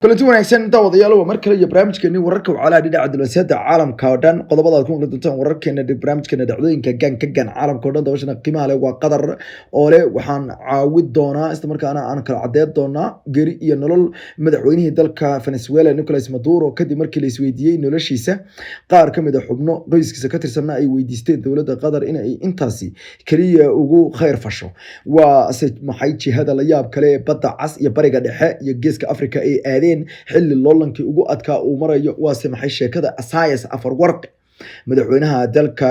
كلتي wanaagsan daawadayaal waa mar kale iyo barnaamijkeeni wararka wacalaha dhinaca diblomaasiyadda caalamka oo dhan qodobada aad ku maqli doontaan wararkeena barnaamijkeena dhacdooyinka gaan caalamka oo dhan dabashana qiimaha leh waa qadar oo leh waxaan caawin doonaa isla markaana aan kala cadeyn doonaa geri iyo nolol madaxweynihii dalka Venezuela Nicolas Maduro kadib markii la isweydiiyay noloshiisa qaar kamid ah xubno qoyskiisa ka tirsanaa ay weydiisteen dowladda Qatar in ay intaasi kaliya ugu khayr fasho waa maxay jihada la yaab kale badda cas iyo bariga dhexe iyo geeska Afrika ay aadeen xilli loolankii ugu adkaa uu marayo waa maxay sheekada Isaias Afwerki madaxweynaha dalka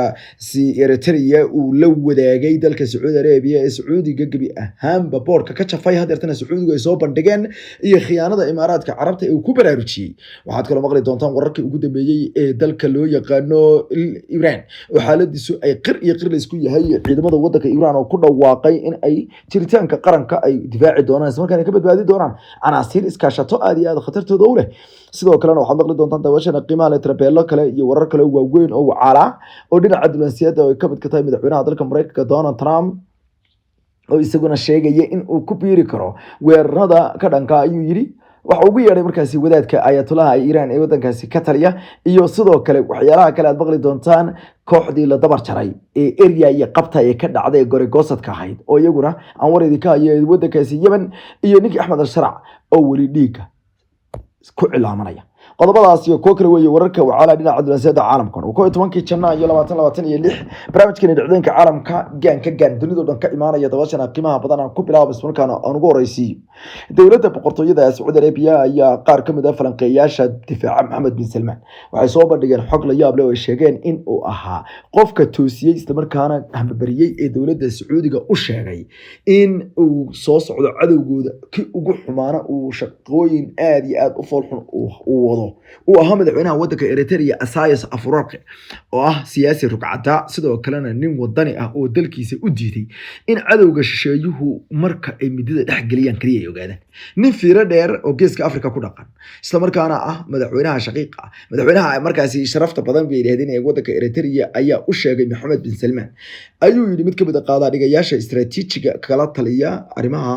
Eritrea uu la wadaagay dalka Saudi Arabia ee Sacuudiga gabi ahaanba boorka ka jafay hadeertana Sacuudiga ay soo bandhigeen iyo khiyaanada Imaaraadka Carabta ee ku baraarujiyay waxaad kala maqli doontaan wararkii ugu dambeeyay ee dalka loo yaqaano Iran oo xaaladiisu ay qir la isku yahay ciidamada wadanka Iran oo ku dhawaaqay in ay jiritaanka qaranka ay difaaci doonaan isla markaana ka badbaadi doonaan canaasiir iskaashato aad iyo aad khatartooda u leh sidoo kalena waxaad maqli doontaan daawashana qiimaha leh trabeelo kale iyo warar kale waaweyn oo wacala oo dhinaca diblomaasiyadda ay ka mid ka tahay madaxweynaha dalka Mareykanka Donald Trump oo isaguna sheegay in uu ku biiri karo weerarada ka dhanka ayuu yiri waxa ugu yeeray markaasi wadaadka ayatollah Iran ee wadankaasi ka taliya iyo sidoo kale waxyaalaha kale aad maqli doontaan kooxdii la dabar jaray ee area iyo qabta ee ka dhacday Goregosadka ahayd oo iyaguna aan wareedi ka hayay wadankaasi Yemen iyo ninkii Ahmed al-Sharac oo wali dhiiga ku cilaamanaya qodobadaas iyo kuwa kale weeye wararka wacala dhinaca diblomaasiyadda caalamka oo 11 Janaayo 2026 barnaamijkeena dhacdooyinka caalamka gaan dunida dhan ka imaanaya dabashana qiimaha badan aan ku bilaabo ismarkaana aan ugu horeysiyo dowladda boqortooyada Saudi Arabia ayaa qaar kamid ah falanqeeyaasha difaaca Mohammed bin Salman waxay soo bandhigeen xog la yaab leh oo sheegeen in uu ahaa qofka toosiyay isla markaana hambariyay ee dowladda Sacuudiga u sheegay in uu soo socdo cadawgooda ki ugu xumaana uu shaqooyin aad iyo aad u foolxun uu wado uu ahaa madaxweynaha wadanka Eritrea Isaias Afwerki oo ah siyaasi rugcada sidoo kalena nin wadani ah oo dalkiisa u diiday in cadawga shisheeyuhu marka ay midida dhex galiyaan kaliya ay ogaadaan nin fiiro dheer oo geeska Afrika ku dhaqan isla markaana ah madaxweynaha shaqiiqa madaxweynaha markaasi sharafta badan bay yiraahdeen ee wadanka Eritrea ayaa u sheegay Mohammed bin Salman ayuu yiri mid kamid ah qaada dhigayaasha istiraatiijiga kala taliya arrimaha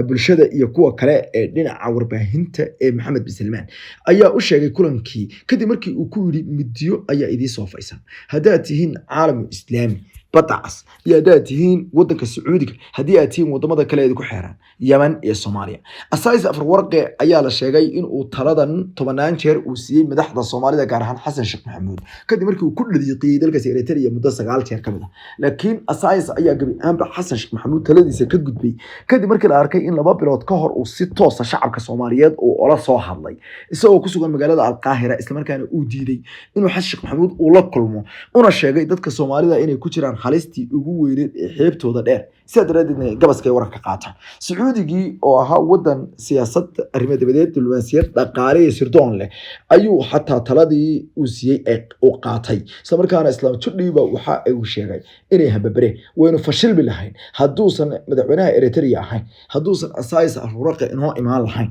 bulshada iyo kuwa kale ee dhinaca warbaahinta ee Mohammed bin Salman ayaa u sheegay kulankii kadib markii uu ku yiri midiyo ayaa idin soo faysan hadaa tihiin caalam islaami badacas iyo hadaa tihiin wadanka Sacuudiga hadii aad tihiin wadamada kale ee ku xeeran Yemen iyo Soomaaliya Isaias Afwerki ayaa la sheegay in uu taladan 10 jeer uu siiyay madaxda Soomaalida gaar ahaan Xasan Sheekh Maxamuud kadib markii uu ku dhaliiqiyay dalka Eritrea muddo 9 jeer kamid ah laakiin Isaias ayaa gabi ahaanba Xasan Sheekh Maxamuud taladiisa ka gudbay kadib markii la arkay in 2 bilood ka hor uu si toos ah shacabka Soomaaliyeed oo ola soo hadlay isagoo ku sugan magaalada Al-Qaahira isla markaana uu diiday inuu Xasan Sheekh Maxamuud uu la kulmo una sheegay dadka Soomaalida inay ku jiraan halistii ugu weyneed ee xeebtooda dheer sida daradeedna gabaska wararka qaata Sacuudigii oo ahaa wadan siyaasad arrimo dibadeed diblomaasiyad dhaqaale iyo sirdoon leh ayuu xataa taladii uu siiyay oo qaatay isla markaana islaam judhiiba waxa ay u sheegay inay hababare waynu fashil bilahayn haduusan madaxweynaha Eritrea ahayn haduusan Isaias Afwerki inoo imaan lahayn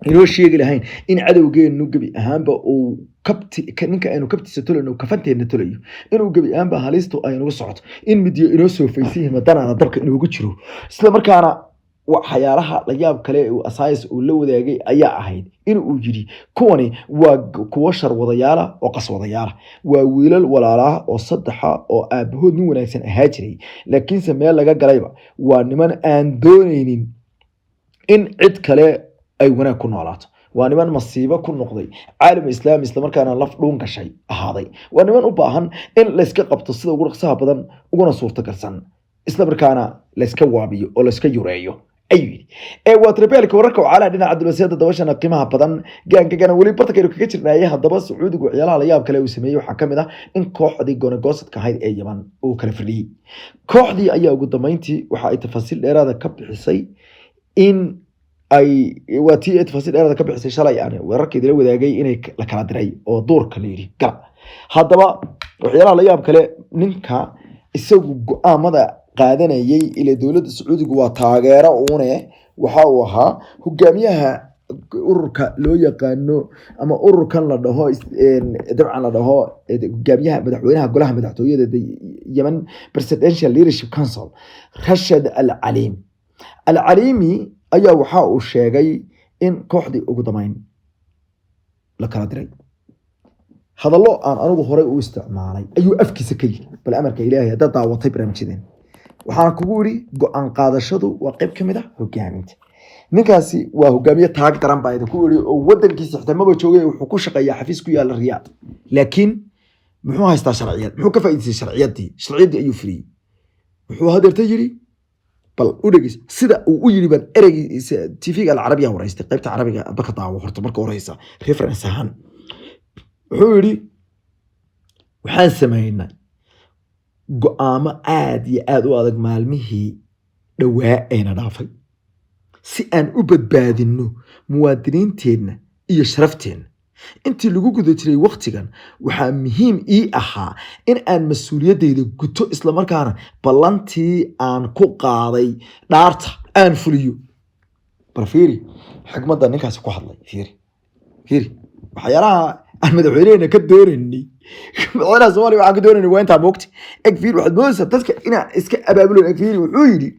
inoo sheegi lahayn in cadawgeenu gabi ahaanba uu ninka aynu kabtiisa tolano kafanteena tolayo inuu gabi ahaanba halisto ay nagu socoto in midiyo inoo soo faysiin madana dabka inoogu jiro isla markaana waxyaalaha la yaab kale ee Isaias uu la wadaagay ayaa ahayd in uu yiri kuwani waa kuwa sharwadayaal oo qaswadayaal waa wiilal walaalaha oo saddexa oo aabahood nin wanaagsan ahaa jiray laakiin meel laga galayba waa niman aan doonaynin in cid kale ay wanaag ku noolaato waa niman masiibo ku noqday caalam islaami isla markaana laf dhuun gashay ahaaday waa niman u baahan in la iska qabto sida ugu dhaqsaha badan uguna suurta galsan isla markaana la iska waabiyo oo la iska yureeyo ayuu waa trabeelka wararka wacala dhinaca diblomaasiyadda dabashana qiimaha badan gaan wali bartaynu kaga jirnaayay hadaba Sacuudigu ciyaalaha la yaab kale uu sameeyay waxa kamid ah in kooxdii Goregosadka ahayd ee Yemen uu kala fadhiyay kooxdii ayaa ugu dambeyntii waxa ay tafaasiil dheeraad ka bixisay in ay watii tafaasiil dheeraad ka bixisay shalay wararkii la wadaagay inay la kala diray oo duurka leeyri gal hadaba waxyaalaha la yaab kale ninka isagu go'aamada qaadanayay ila dowladda Sacuudiga waa taageero uune waxa uu ahaa hogaamiyaha ururka loo yaqaano ama ururkan la dhaho dabcan la dhaho hogaamiyaha madaxweynaha golaha madaxtooyada Yemen Presidential Leadership Council Rashid al-Alimi ayaa waxa uu sheegay in kooxdii ugu damayn la kala diray hadallo aan anigu horey u isticmaalay ayuu afkiisa ka yiri bal amarka ilaahay hadda daawatay barnaamijyadeen waxaan kugu yiri go'aan qaadashadu waa qayb kamid ah hogaaminta ninkaasi waa hogaamiye taag daran baa idinku yiri oo wadankiisa xitamaba joogay wuxuu ku shaqeeyaa xafiis ku yaala Riyaad laakiin muxuu haystaa sharciyad muxuu ka faa'iideystay sharciyadii ayuu firiyay wuxuu hadeerta yiri bal u dhagis sida uu u yiri ban ereygiisa TV-ga Carabiga wareystay qaybta Carabiga baka daawo horta marka horeysa reference ahaan wuxuu yiri waxaan sameeynaa go'aamo aad iyo aad u adag maalmihii dhawaa ayna dhaafay si aan u badbaadino muwaadiniinteena iyo sharafteena intii lagu guda jiray waqtigan waxaa muhiim ii ahaa in aan mas'uuliyadeyda guto isla markaana ballantii aan ku qaaday dhaarta aan fuliyo bal fiiri xigmadda ninkaasi ku hadlay fiiri waxyaalaha aan madaxweynaha ka dooranay madaxweynaha Soomaaliya waxaan ka dooranay waa inta moogti eg fiiri waxaad moodaysaa dadka inaan iska abaabulo eg fiiri wuxuu yiri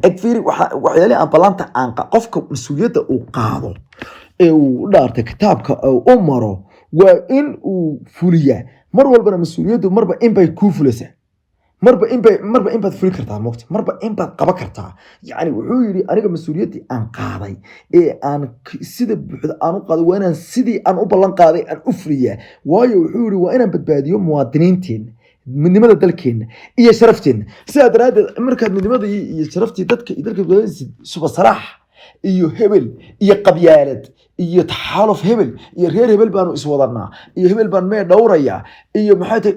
أكثر وحيالي أن بلانتا أنقى قفك مسؤوليته وقاضو أو دارت كتابك أو أمره وإن فوليا مرة والبنا مسؤوليته مرة إن بيكوفلسه مرة إن بتفولي كرتها موقت مرة إن بتقبل كرتها يعني وحيري أنا مسؤوليتي أن قاضي أن سيد بحد أنا قاضي وأنا سيدي أن أبلان قاضي أن أفريه وايو وحيري وأنا بتباديو مواطنين من لماذا دلكين إيه شرفتين سأدرى هذا مركز من لماذا شرفتي دلك سوى صلاح إيه هبل إيه قبيلة إيه تحالف هبل إيه غير هبل بانو إسوادنا إيه هبل بان ما دوريا إيه محاته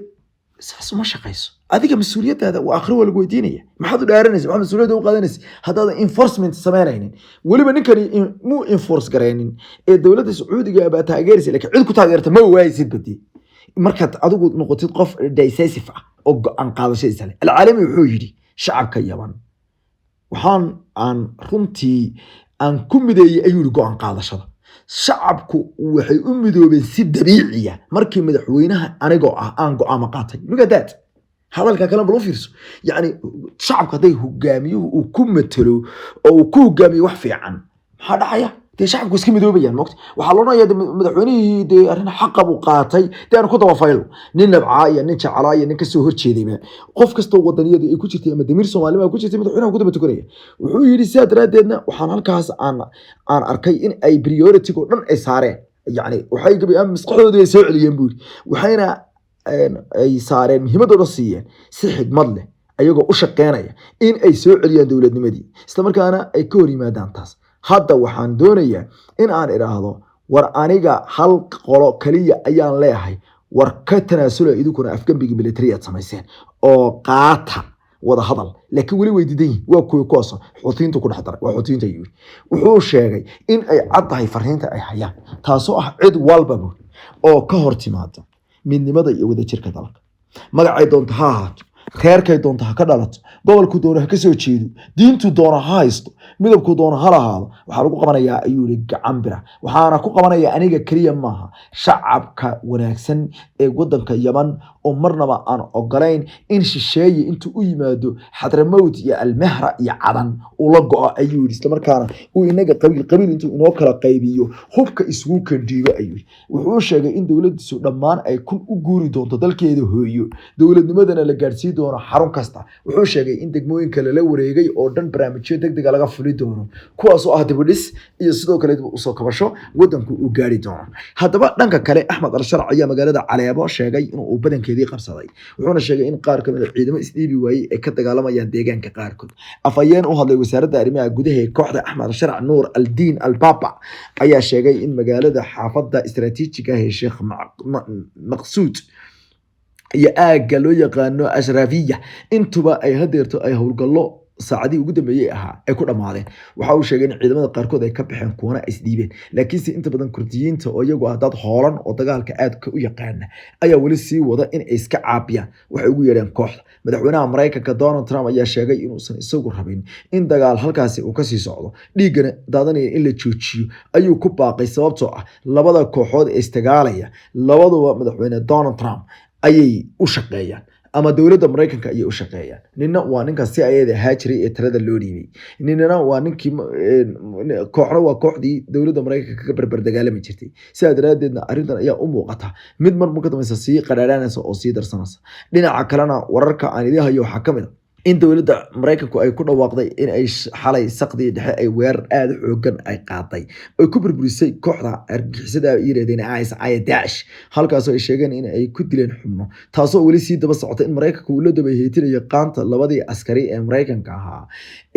ساسو ما شقيسو هذيك مسؤولية هذا وآخره ولا قويدينية ما حد دارنس ما مسؤولية ده وقادنس هذا enforcement سمانين ولي بنكري مو enforce قرينين الدولة السعودية بقى تاجرس لكن عندكم تاجرت ما هو يزيد بدي markaad adigu noqotid qof decisive ah oo go'aan qaadashadiisa leh alcaalami wuxuu yiri shacabka Yaman waxaan aan runtii aan ku mideeyay ayuu go'aan qaadashada shacabku waxay u midoobeen si dabiici ah markii madaxweynaha anigoo ah aan go'aan qaatay lugadaad hadalka kale bal u fiirso yani shacabka haday hogaamiyuhu uu ku matalo oo uu ku hogaamiyo wax fiican maxaa dhacaya دي شعب كوسكي مدوبيان موقت وحلونا يد مدحوني دي أرنا حق بقاتي دي أنا كنت وفايلو نين بعاية نين شعراية نين كسو هرشي دي ما قف كستو وطنية دي كوشي تي أما دمير سومالي ما كوشي تي مدحونا وكتب تكورية وحو يري سياد رادينا وحان هالكاس عن أركي إن أي بريوريتي كو نن أي سارين يعني وحي قبي أم مسقحو دي سوع لي ينبوري وحينا أي سارين مهمة درسية سيحد مضله أيوغو أشقينايا إن أي سوع لي دولة نمدي استمركانا أي كوري مادان تاس hadda waxaan doonayaa in aan iraahdo war aniga hal qolo kaliya ayaan leeyahay war ka tanaasula idinku afgambiga militariga samayseen oo qaata wada hadal laakiin wali weydiiday waa kuwaas xoutiintu ku dhaxdar waa xoutiinta yiri wuxuu sheegay in ay caddahay fariinta ay hayaan taasoo ah cid walba oo ka hor timaada midnimada iyo wada jirka dalka magacay doonto ha ahaato reerkay doonto ha ka dhalato gobolku doono ha ka soo jeedo diintu doono ha haysto midabku doono ha lahaado waxaa lagu qabanayaa ayuu yiri gacan bira waxaana ku qabanaya aniga kaliya maaha shacabka wanaagsan ee wadanka Yaman oo marnaba aan ogolayn in shisheeye intuu u yimaado Xadramawt iyo Almahra iyo Cadan uu la go'o ayuu yiri isla markaana uu inaga qabiil intuu inoo kala qaybiyo hubka isugu kandhiiba ayuu wuxuu sheegay in dawladdiisu dhammaan ay kun u guuri doonto dalkeeda hooyo dawladnimadana la gaarsiin doono xarun kasta wuxuu sheegay in degmooyinka la wareegay oo dhan barnaamijyo degdeg laga fuli doono kuwaas oo ah dibadhis iyo sidoo kale u soo kabasho wadanku uu gaari doono haddaba dhanka kale Axmed al-Sharci ayaa magaalada Caleebo sheegay inuu badankeedii qabsaday wuxuuna sheegay in qaar kamid ah ciidamada isdhiibi waayay ay ka dagaalamayaan deegaanka qaarkood afayeen u hadlay wasaaradda arrimaha gudaha ee kooxda Axmed al-Sharci Nuur al-Diin al-Baba ayaa sheegay in magaalada xaafadda istiraatiijiga ah ee Sheekh Maqsuud iyo aaga loo yaqaano Ashrafiya intuba ay hadeerto ay howlgallo saacadii ugu dambeeyay ahaa ay ku dhamaadeen waxa uu sheegay in ciidamada qaarkood ay ka baxeen kuwana isdhiibeen laakiinse inta badan kurdiyiinta oo iyagu ah dad hoolan oo dagaalka aad ka u yaqaan ayaa wali sii wada in ay iska caabiyaan waxay ugu yeereen kooxda madaxweynaha Mareykanka Donald Trump ayaa sheegay inuusan isagu rabin in dagaal halkaasi uu ka sii socdo dhiigana daadanaya in la joojiyo ayuu ku baaqay sababtoo ah labada kooxood ee istagaalaya labaduba madaxweyne Donald Trump ayay u shaqeeyaan ama dowladda Mareykanka ayay u shaqeeyaan. Nina waa ninka CIA da haajiray ee talada loo dhiibay. Ninna waa ninkii kooxna waa kooxdii dowladda Mareykanka ka barbar dagaalami jirtay. Sidaa daraadeedna arrintan ayaa u muuqata mid marka dambaysa sii qadhaadhanaysa oo sii darsanaysa. Dhinaca kalena wararka aan idin hayo waxaa kamid ah in dowladda Mareykanku ay ku dhawaaqday in ay xalay saqdi dhexe ay weerar aad u xoogan ay qaaday oo ku burburisay kooxda argagixisada yiraahdeyn ISIS Daesh halkaas oo ay sheegeen in ay ku dileen xubno taasoo wali sii daba socota in Mareykanku uu la daba heetinayo qaanta labadii askari ee Mareykanka ahaa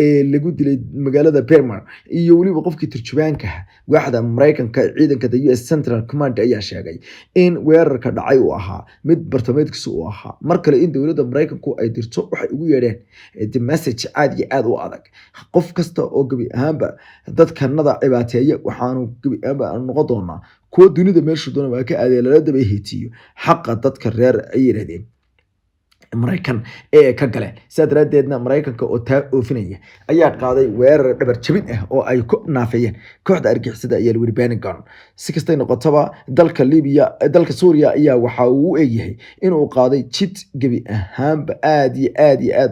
ee lagu dilay magaalada Burma iyo waliba qofkii turjubaanka waaxda Mareykanka ciidanka US Central Command ayaa sheegay in weerarka dhacay uu ahaa mid bartilmaameedkiisu uu ahaa mar kale in dowladda Mareykanku ay dirto waxay ugu yeedheen the message aad iyo aad u adag qof kasta oo gabi ahaanba dadkanada cibaateeya waxaanu gabi ahaanba noqon doonaa kuwa dunida meesha doonaa ka aadee lala daba heetiyo xaqa dadka reer ay yiraahdeen Mareykan ee ka galeen sidaa daraadeedna Mareykanka oo taa oofinaya ayaa qaaday weerar dhabar jabin ah oo ay ku naafayeen kooxda argagixisada iyo Pentagon si kastay noqotaba dalka Liibiya dalka Suuriya ayaa waxa uu eegyahay in uu qaaday jid gabi ahaanba aad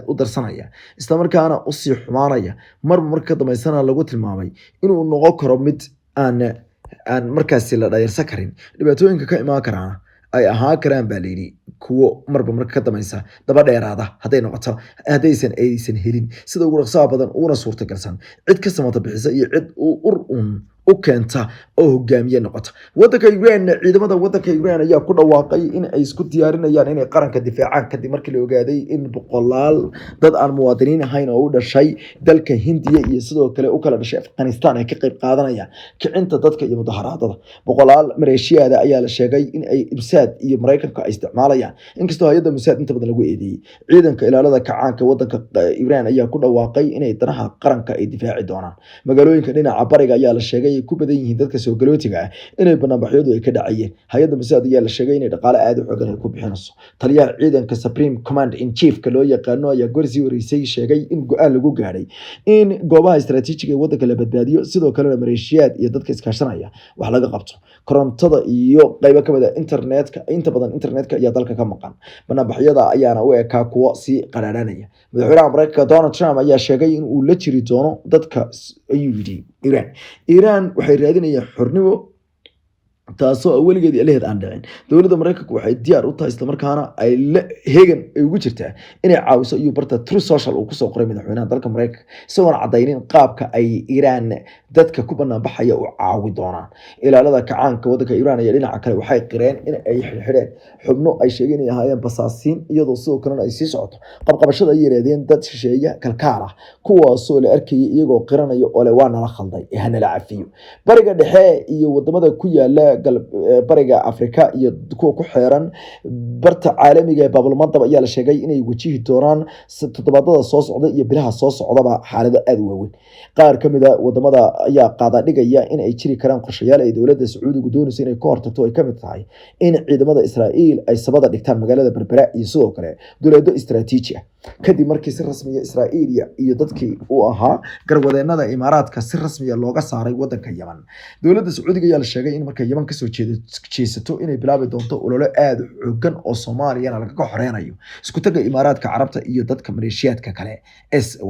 u darsanaya isla markaana u sii xumaanaya marka dambeysana lagu tilmaamay inuu noqon karo mid aan markaasi la dhayarsan karin dhibaatooyinka ka imaan karaan ay ahaan karaan baa leeyahay kuwo marka ka dameysa daba dheeraada haday noqoto aysan helin sida ugu dhaqsaha badan una suurta galsan cid ka samata bixisa iyo cid u keenta oo hogaamiye noqota wadanka Ukraine ciidamada wadanka Ukraine ayaa ku dhawaaqay in ay isku diyaarinayaan inay qaranka difaacaan kadib markii la ogaaday in boqolaal dad aan muwaadiniin ahayn oo u dhashay dalka Hindiya iyo sidoo kale u kala dhashay Afghanistan ay ka qayb qaadanayaan kicinta dadka iyo mudaharaadada boqolaal Maleeshiyada ayaa la sheegay in ay ibsaad iyo Mareykanka ay isticmaalayaan inkastoo hay'adda Mossad inta badan lagu eedeeyay ciidanka ilaalada kacaanka wadanka Iran ayaa ku dhawaaqay inay danaha qaranka ay difaaci doonaan magaalooyinka dhinaca bariga ayaa la sheegay ku badan yihiin dadka soo galootiga ah inay banaanbaxyadu ay ka dhacayeen hay'adda Mossad ayaa la sheegay inay dhaqaale aad u xooggan ay ku bixinayso taliyaha ciidanka Supreme Command in Chief ka loo yaqaano ayaa gorsii wareysay sheegay in go'aan lagu gaaray in goobaha istiraatiijiga ee wadanka la badbaadiyo sidoo kale Maleeshiyad iyo dadka iskaashanaya wax laga qabto korontada iyo qaybo ka mid ah internetka inta badan internetka ayaa dalka ka maqan banaanbaxyada ayaana u ekaa kuwa si qaraadhanaya madaxweynaha Mareykanka Donald Trump ayaa sheegay in uu la jiri doono dadka ayuu yidhi Iran waxay raadinayaan xornimo taasoo weligeed ilaheed aan dhicin dowladda Mareykanka waxay diyaar u tahay isla markaana ay heegan ay ugu jirtaa inay caawiso iyo barta Truth Social uu ku soo qoray madaxweynaha dalka Mareykanka isagoo cadaynin qaabka ay Iran dadka ku banaanbaxaya u caawi doonaan ilaalada kacaanka wadanka Iran ayaa dhinaca kale waxay qireen in ay xirxireen xubno ay sheegeen inay ahaayeen basaasiin iyadoo sidoo kalena ay sii socoto qabqabashada ay yiraahdeen dad shisheeye kalkaal ah kuwaasoo la arkayay iyagoo qiranayo oo waa nala khalday ee hana la cafiyo bariga dhexe iyo wadamada ku yaala bariga Afrika iyo kuwa ku xeeran barta caalamiga ee Baabalmandab ayaa la sheegay inay wajihi doonaan toddobaadada soo socda iyo bilaha soo socdaba xaalado aad u waaweyn qaar kamid ah wadamada ayaa qaada dhigaya in ay jiri karaan qorshayaal ay dowladda Sacuudiga doonayso inay ka hortagto ay kamid tahay in ciidamada Israa'iil ay sabada dhigtaan magaalada Berbera iyo sidoo kale dowladda istiraatiiji ah kadib markii si rasmi ah Israa'iil iyo dadkii uu ahaa garwadeenada Imaaraadka si rasmi ah looga saaray wadanka Yemen dowladda Sacuudiga ayaa la sheegay in marka Yemen ka soo jeesato inay bilaabi doonto olole aad u xooggan oo Soomaaliyana laga xoreynayo isku taga Imaaraadka Carabta iyo dadka Maleeshiyadka kale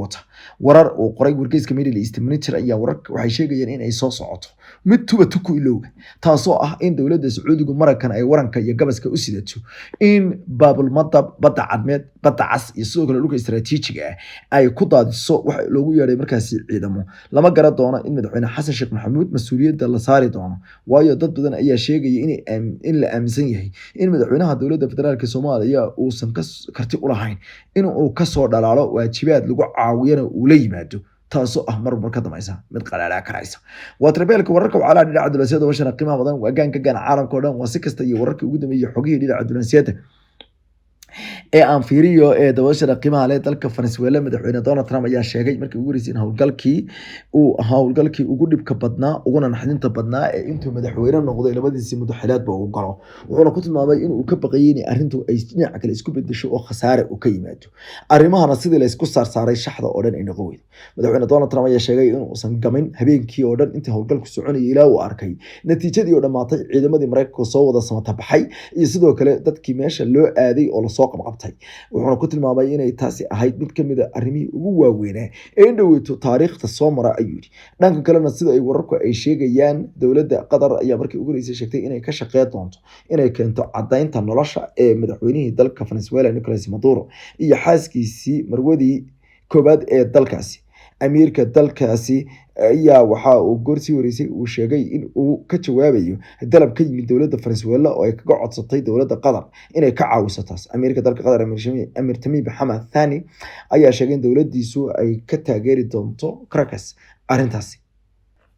wata warar uu qoray wargeyska Middle East Monitor ayaa waxay sheegayeen in ay soo socoto mid tuba ku ilowga taasoo ah in dowladda Sacuudigu Mareykan ay waranka iyo gabaska u sidato in Baabalmandab badda cadmeed badda cas iyo sidoo kale dhulka istiraatiijiga ah ay ku daadiso wax loogu yeeray markaasi ciidamo lama garan doono in madaxweyne Xasan Sheekh Maxamuud mas'uuliyadda la saari doono waayo dad badan ayaa sheegay in la aaminsan yahay in madaxweynaha dowladda federaalka Soomaaliya uusan karti u lahayn in uu ka soo dhalaalo waajibaad lagu caawiyana uu la yimaado taasoo ah mar ka dameysa mid qalaala karaysa waa trabeelka wararka wacala dhinaca diblomaasiyadda washana qiimaha badan waa gaan caalamka oo dhan waa si kasta iyo wararka ugu dambeeyay xogihii dhinaca diblomaasiyadda ee aan fiiriyo ee dabashada qiimaha leh dalka Venezuela madaxweyne Donald Trump ayaa sheegay markii ugu horeysay howlgalkii ugu dhibka badnaa uguna naxdinta badnaa ee intuu madaxweyne noqday labadiisii madaxweynaadba uu galo wuxuuna ku tilmaamay in uu ka baqayay in arrintu ay dhinaca kale isku bedesho oo khasaare uu ka yimaado arrimahana sidii la isku saaray shaxda oo dhan ay noqon weydo madaxweyne Donald Trump ayaa sheegay in uusan gamin habeenkii oo dhan intii howlgalku soconayay ilaa uu arkay natiijadii oo dhamaatay ciidamadii Mareykanka soo wada samata baxay iyo sidoo kale dadkii meesha loo aaday oo la soo lasoo qabqabtay wuxuuna ku tilmaamay inay taasi ahayd mid kamid a arrimihii ugu waaweynaa ee in dhoweyto taariikhda soo mara ayuu yidhi. dhanka kalena sida ay wararku ay sheegayaan dowladda qatar ayaa markii ugu horeysay sheegtay inay ka shaqeyn doonto inay keento cadaynta nolosha ee madaxweynihii dalka Venezuela Nicolas Maduro iyo xaaskiisii marwadii koobaad ee dalkaasi. amiirka dalkaasi ayaa waxa uu goorsii horeysay uu sheegay in uu ka jawaabayo dalab ka yimid dowladda Venezuela oo ay kaga codsatay dowladda Qatar inay ka caawiso taas. amiirka dalka Qatar Amir Tamim Hamad Thani ayaa sheegay in dowladdiisu ay ka taageeri doonto Caracas arrintaasi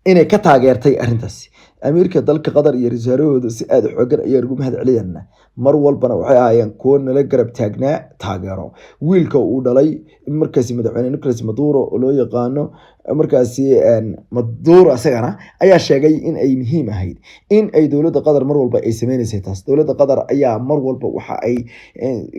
inay ka taageertay arrintaasi. amiirka dalka Qatar iyo rasaarahooda si aad u xoogan ayaa ugu mahad celiyana mar walbana waxay ahaayeen kuwo nala garab taagnaa taageero wiilka uu dhalay markaasi madaxweyne Nicolas Maduro oo loo yaqaano markaasi Maduro asagana ayaa sheegay in ay muhiim ahayd in ay dowladda Qatar mar walba ay sameeysay taas. dowladda Qatar ayaa mar walba waxa ay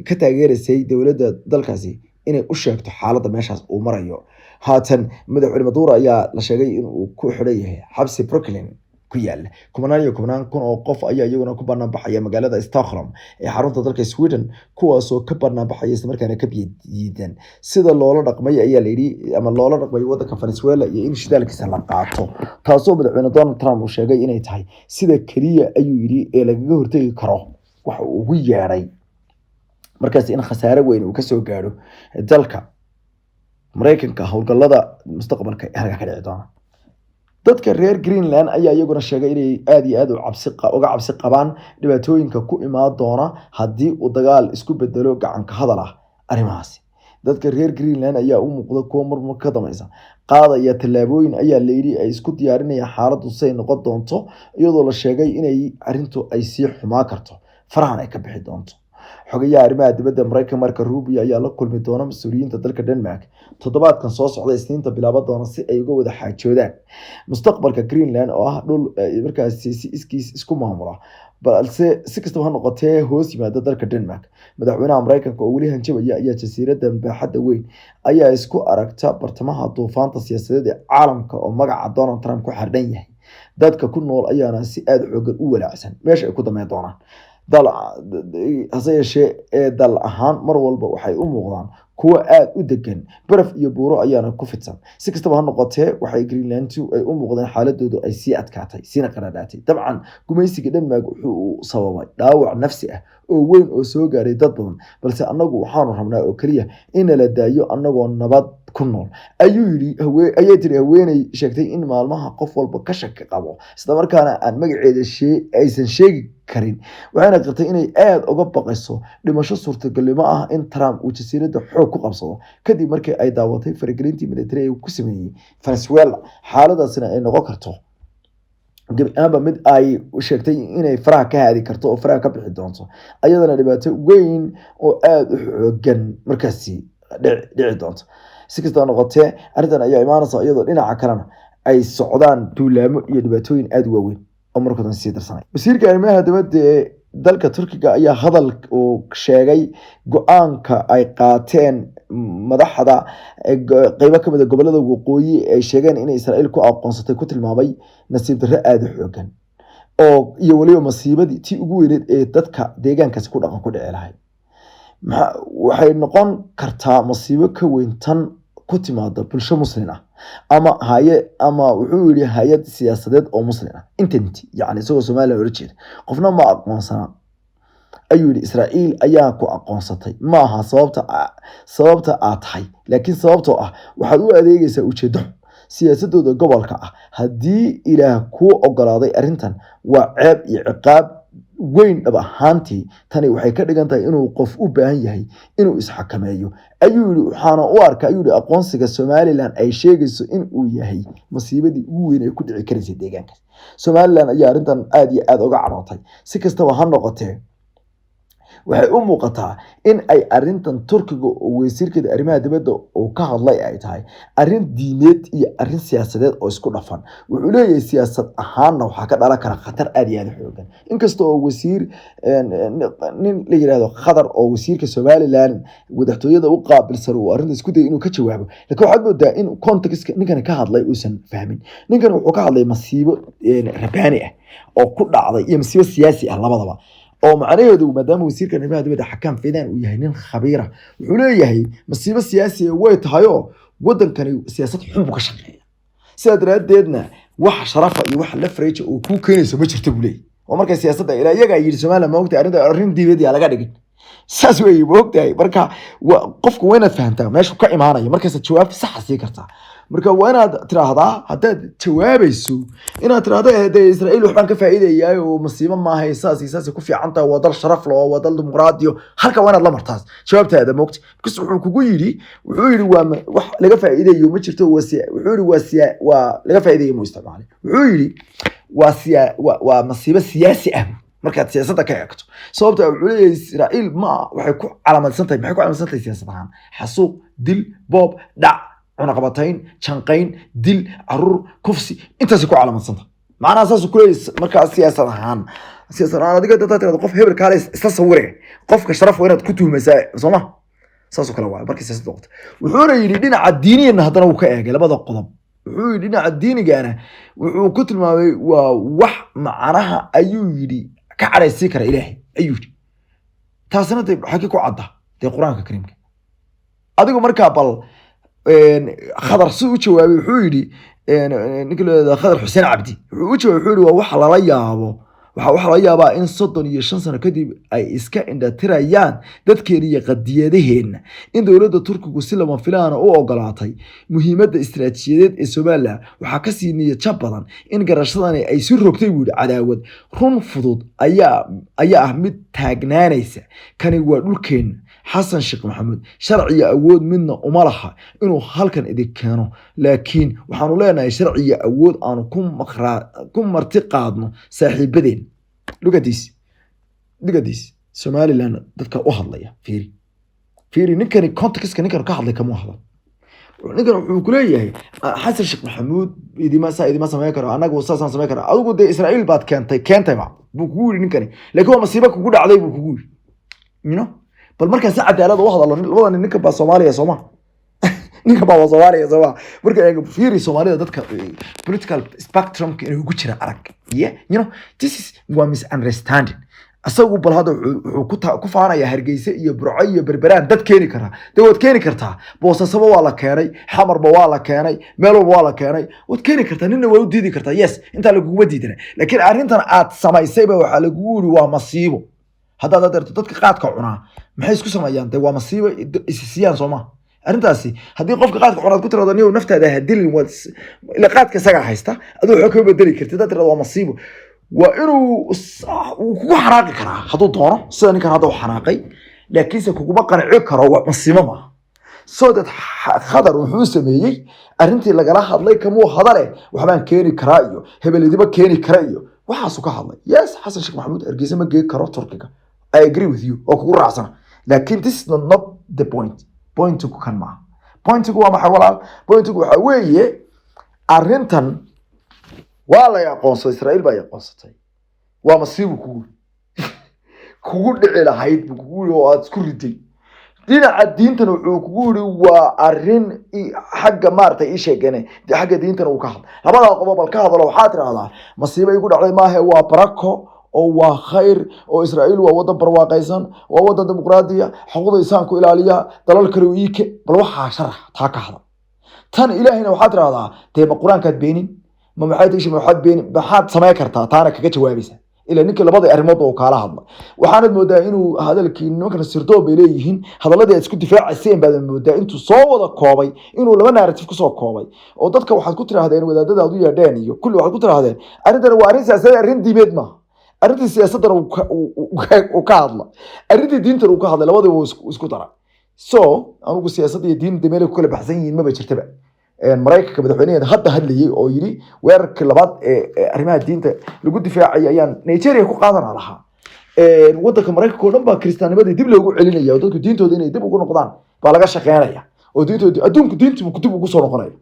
ka taageerisay dowladda dalkaasi inay u sheegto xaaladda meeshaas uu marayo. haatan madaxweyne Maduro ayaa la sheegay in uu ku xidhan yahay xabsi Brooklyn ku yaala. kumanaan kun oo qof ayaa iyaguna ku banaan baxaya magaalada Stockholm ee xarunta dalka Sweden kuwaasoo ka banaan baxaya isla markaana ka biyadiidan sida loola dhaqmay ayaa la yidhi ama loola dhaqmay waddanka Venezuela iyo in shidaalkiisa la qaato taasoo madaxweyne Donald Trump uu sheegay inay tahay sida kaliya ayuu yidhi ee lagaga hortagi karo waxa uu ugu yeedhay markaas in khasaare weyn uu kasoo gaadho dalka Mareykanka howlgallada mustaqbalka ee halka ka dhici doona. dadka reer Greenland ayaa iyaguna sheegay inay aad iyo aad uga cabsi qabaan dhibaatooyinka ku imaan doona haddii uu dagaal isku bedelo gacan ka hadal ah arrimahaasi. dadka reer Greenland ayaa u muuqda kuwo marmar ka dameysa qaadaya tallaabooyin ayaa la yidhi ay isku diyaarinayaan xaaladdu say noqon doonto iyadoo la sheegay inay arrintu ay sii xumaa karto farahan ay ka bixi doonto. xogayaha arrimaha dibadda Mareykanka Marco Rubio ayaa la kulmi doona mas'uuliyiinta dalka Denmark toddobaadkan soo socda Isniinta bilaabo doona si ay uga wada xaajoodaan mustaqbalka Greenland oo ah dhul markaasi si iskiis isku maamula balse si kastaba ha noqotee hoos yimaada dalka Denmark. madaxweynaha Mareykanka oo weli hanjabaya ayaa jasiiradda baaxadda weyn ayaa isku aragta bartamaha duufaanta siyaasadeed ee caalamka oo magaca Donald Trump ku xardhan yahay. dadka ku nool ayaana si aad xoogan u walaacsan meesha ay ku dameen doonaan hase yeeshee dal ahaan mar walba waxay u muuqdaan kuwo aad u degan baraf iyo buuro ayaana ku fidsan. si kastaba ha noqotee waxay Greenlandu ay u muuqdeen xaaladoodu ay sii adkaatay siina qaraadhaatay. dabcan gumaysiga Denmark wuxuu sababay dhaawac nafsi ah oo weyn oo soo gaaray dad badan balse annagu waxaanu rabnaa oo kaliya in la daayo annagoo nabad ku nool ayuu yidhi ayay tiri haweeney sheegtay in maalmaha qof walba ka shaki qabo isla markaana aan magaceeda aysan sheegi karin waxayna qirtay inay aad uga baqayso dhimasho suurtagalnimo ah in Trump uu jasiiradda xoog ku qabsado kadib markii ay daawatay faragelintii military ee ku sameeyay Venezuela. xaaladaasina ay noqon karto gabadha mid ay sheegtay inay faraha ka haadi karto oo faraha ka bixi doonto ayadana dhibaato weyn oo aad u xoogan markaasi dhici doonto. si kastaba noqotee arrintan ayaa imaanaysa iyadoo dhinaca kalena ay socdaan duulaamo iyo dhibaatooyin aad u waaweyn oo markoodan sii darsanay. wasiirka arrimaha dibadda ee dalka Turkiga ayaa hadal uu sheegay go'aanka ay qaateen madaxda qaybo kamid ah gobolada waqooyi ay sheegeen in Israa'iil ku aqoonsatay ku tilmaamay nasiib darro aad u xoogan oo iyo waliba masiibadii tii ugu weyneed ee dadka deegaankaasi ku dhaqan ku dhici lahayd. waxay noqon kartaa masiibo ka weyn tan ku timaada bulsho muslim ah ama wuxuu yidhi hay'ad siyaasadeed oo muslim ah intanti yacni isagoo Soomaaliya ula jeeda qofna ma aqoonsana ayuu yidhi Israa'iil ayaa ku aqoonsatay ma aha sababta aad tahay laakiin sababtoo ah waxaad u adeegaysaa ujeedo siyaasadooda gobolka ah. haddii ilaah kuu ogolaaday arrintan waa ceeb iyo ciqaab weyn dhab ahaantii tani waxay ka dhigan tahay inuu qof u baahan yahay inuu isxakameeyo ayuu yidhi. waxaana u arka ayuu yidhi aqoonsiga Somaliland ay sheegayso in uu yahay masiibadii ugu weyn ee ku dhici karaysay deegaankaas. Somaliland ayaa arrintan aad iyo aad uga carootay. si kastaba ha noqotee waxay u muuqataa in ay arrintan Turkiga oo wasiirkeeda arrimaha dibadda uu ka hadlay ay tahay arrin diineed iyo arrin siyaasadeed oo isku dhafan. wuxuu leeyahay siyaasad ahaanna waxaa ka dhalan kara khatar aad iyo aad u xoogan. inkasta oo wasiir nin la yiraahdo Qatar oo wasiirka Somaliland madaxtooyada u qaabilsan uu arrinta isku day inuu ka jawaabo laakiin waxaad moodaa in context ninkan ka hadlay uusan fahmin. ninkan wuxuu ka hadlay masiibo rabaani ah oo ku dhacday iyo masiibo siyaasi ah labadaba oo macnaheedu maadaama wasiirka arrimaha dibadda xakaan fiidaan uu yahay nin khabiira wuxuu leeyahay masiibo siyaasi way tahay oo wadankani siyaasad xun buu ka shaqeeya sidaa daraadeedna wax sharafa iyo wax la fareyja oo ku keenayso ma jirto buu leeyahay oo markay siyaasadda ilaa iyaga yiri Soomaaliya ma ogtahay arrin dibadda yaa laga dhigin saas way ma ogtahay marka qofku waa inaad fahantaa meesha ka imaanayo markaas jawaab sax ah sii kartaa marka waa inaad tiraahdaa haddaad jawaabayso inaad tiraahdo Israa'iil waxbaan ka faa'iideeyay oo masiibo ma aha saas ku fiican tahay wadal sharaf leh oo wadal dimuqraadiyo halka waa inaad la martaas jawaabtaada ma ogtahay because wuxuu kugu yiri waa wax laga faa'iideeyo ma jirto wuxuu yiri waa laga faa'iideeyo ma isticmaalay wuxuu yiri waa masiibo siyaasi ah markaad siyaasadda ka eegto sababta wuxuu leeyahay Israa'iil ma waxay ku calaamadsan tahay siyaasad ahaan xasuuq dil boob dhac cunaqabatayn janqayn dil caruur kufsi intaas ku calaamadsan tahay macnaha saas ku leeyahay markaas siyaasad ahaan adiga dadka qof hebel kaale isla sawire qofka sharaf weynaad ku tuhmaysaa Soomaa saas kala waa markii siyaasad waqti wuxuu yiri dhinaca diiniga haddana uu ka eegay labada qodob wuxuu yiri dhinaca diinigaana wuxuu ku tilmaamay waa wax macnaha ayuu yiri ka careysi kara Ilaahay ayuu yiri taasna xaqi ku cadda quraanka kariimka adigu markaa bal khadar si u jawaabay wuxuu yiri ninkii khadar Xuseen Cabdi wuxuu jawaabay waa wax la yaabo waxa la yaabaa in 35 sano kadib ay iska indhatirayaan dadkeena iyo qadiyadaheena in dawladda Turkigu si lama filaan u ogolaatay muhiimadda istiraatijiyadeed ee Soomaaliya waxa ka sii niyad jab badan in garashadani ay si rogtay wuu cadaawad run fudud ayaa mid taagnaanaysa kani waa dhulkeena xasan sheekh maxamuud sharciga awood midna uma laha inuu halkan idin keeno laakiin waxaanu leenahay sharciga awood aanu ku marti qaadno saaxiibadeen lugadiis Somaliland dadka u hadlaya fiiri ninkani context ninkan ka hadlay kama hadlo ninkan wuxuu ku leeyahay xasan sheekh maxamuud idima sameey karo anagu saasan sameey karo adigu Israa'iil baad keentay ma buu ku yiri ninkani laakiin waa masiibo kugu dhacday buu kugu yiri bal marka si cadaalad u hadalo labada ninka ba Soomaaliya marka ay fiiri Soomaalida dadka political spectrum inuu ku jira arag this is one misunderstanding asagu bal hada wuxuu ku faanaya Hargeysa iyo Burco iyo Berberaan dad keeni kara dawad keeni kartaa boosasaba waa la keenay xamarba waa la keenay meel walba waa la keenay wad keeni kartaa ninna waa u diidi kartaa yes inta lagu diidana laakiin arrintan aad samaysayba waxa lagu yiri waa masiibo hadda dadka qaadka cunaa maxay isku sameeyaan waa masiibo isisiyaan Soomaa arrintaasi haddii qofka qaadka cunaad ku tirado niyo naftaada hadilin wad ila qaadka saga haysta adoo wuxuu ka bedeli kartid dad tirado waa masiibo waa inuu ku xaraaqi karaa hadduu doono sida ninkan hadda uu xanaaqay laakiin se kugu qanci karo waa masiibo ma soo dad khadar wuxuu sameeyay arrintii lagala hadlay kamuu hadale waxbaan keeni karaa iyo hebelidiba keeni karaa iyo waxaas ka hadlay yes xasan sheekh maxamuud Hargeysa ma geey karo Turkiga I agree with you oo kugu raacsan laakiin this is not the point ku kan ma point ku waa maxay walaal point ku waxa weeye arrintan waa la aqoonsaday Israa'iil baa aqoonsatay waa masiibo kugu dhici lahayd kugu oo aad isku riday dhinaca diintan wuxuu kugu yiri waa arrin xagga maartay sheegane xagga diintan uu ka hadlo labada qodob ka hadlo waxa tiraahdaa masiibo igu dhacday maahe waa barako oo waa khayr oo Israa'iil waa wadan barwaaqaysan waa wadan dimuqraadiya xuquuqda insaanku ilaaliya dalal kale wiike bal waxa sharax taa ka hadla tan ilaahina waxa tiraahdaa teema quraanka beenin ma maxay tiishay waxaad beenin baxaad sameey kartaa taana kaga jawaabaysa ila ninka labada arrimood oo kala hadla waxaanad moodaa inuu hadalkii ninkan sirdo bay leeyihiin hadaladii isku difaacayeen baad moodaa intuu soo wada koobay inuu laba narrative ku soo koobay oo dadka waxaad ku tiraahdeen wadaadada aad u yeedheen iyo kulli waxaad ku tiraahdeen arrintan waa arrin siyaasadeed arrin diimeed ma arrintii siyaasadda uu ka hadla arrintii diinta uu ka hadlay labadaba isku dara so anigu siyaasadda iyo diinta meel ku kala baxsan yihiin ma jirtaba Mareykanka madaxweynaha hadda hadlayay oo yiri weerarka labaad ee arrimaha diinta lagu difaacay ayaan Nigeria ku qaadan lahaa wadanka Mareykanka oo dhan baa kristaanimada dib loogu celinaya oo dadku diintooda inay dib ugu noqdaan baa laga shaqeynaya oo diintooda adduunku diintu dib ugu soo noqonaya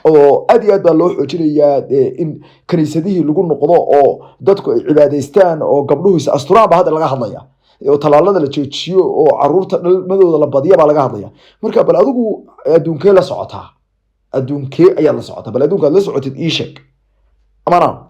oo aad iyo aad baa loo xoojinayaa in kaniisadihii lagu noqdo oo dadku ay cibaadaystaan oo gabdhuhu is asturaan baa hadda laga hadlaya oo talaalada la joojiyo oo caruurta dhalmadooda la badiyo baa laga hadlaya marka bal adigu adduunkee la socotaa adduunkee ayaa la socotaa bal adduunka la socotid ii sheeg amana